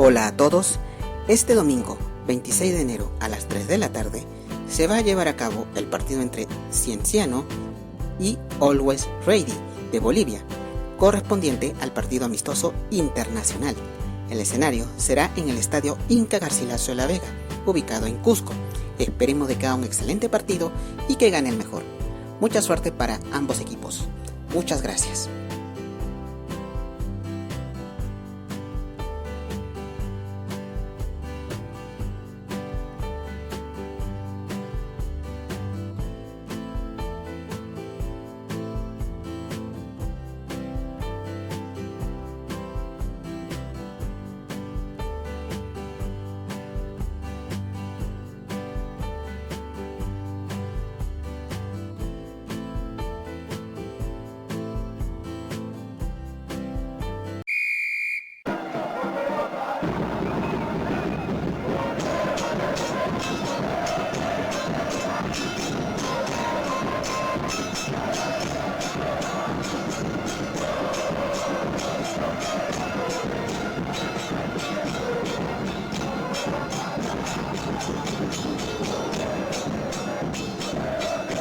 Hola a todos, este domingo 26 de enero a las 3 de la tarde se va a llevar a cabo el partido entre Cienciano y Always Ready de Bolivia, correspondiente al partido amistoso internacional. El escenario será en el estadio Inca Garcilaso de la Vega, ubicado en Cusco. Esperemos de que haga un excelente partido y que gane el mejor. Mucha suerte para ambos equipos. Muchas gracias.